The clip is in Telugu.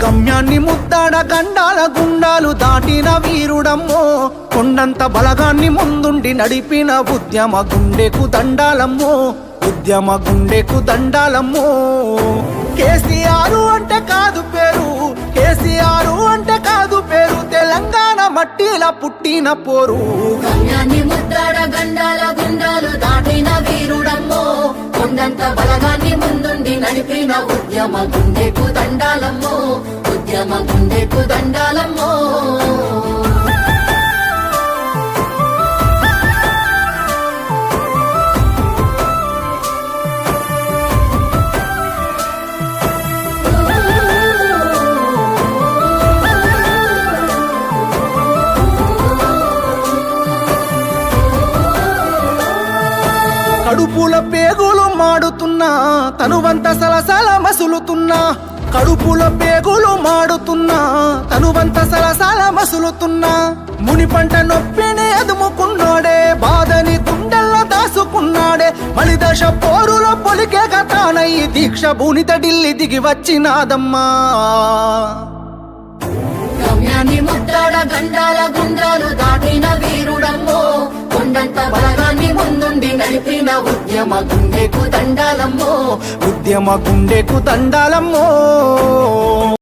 గమ్యాన్ని ముద్దాడ గండాల గుండాలు దాటిన వీరుడమ్మో కొండంత బలగాన్ని ముందుండి నడిపిన ఉద్యమ గుండెకు దండాలమ్మో ఉద్యమ గుండెకు దండాలమ్మో కేసీఆర్ అంటే కాదు పేరు కేసీఆర్ అంటే కాదు పేరు తెలంగాణ మట్టిల పుట్టిన పోరు గమ్యాన్ని ముద్దాడ గండాల గుండాలు దాటిన వీరుడమ్మో కొండంత బలగాన్ని ముందుండి నడిపిన ఉద్యమ గుండెకు దండాలమ్మో ఉద్యమ గుండెకు దండాలమ్మో కడుపుల పేగులు మాడుతున్నా తనువంత సలసల మసులుతున్నా కడుపుల పేగులు మాడుతున్నా తనువంత సలసల మసులుతున్నా ముని పంట నొప్పిని ఎదుముకున్నాడే బాధని గుండెల్లో దాసుకున్నాడే మలిదశ పోరుల పొలికే గతానయ్యి దీక్ష భూనిత ఢిల్లీ దిగి వచ్చినాదమ్మా గమ్యాన్ని ముద్దాడ గండాల గుండాలు దాటిన వీరుడమ్మో కొండంత బలగాన్ని ముందుండి నడిపిన ఉద్యమ గుండెకు దండాలమ్మో ఉద్యమ గుండెకు దండాలమ్మో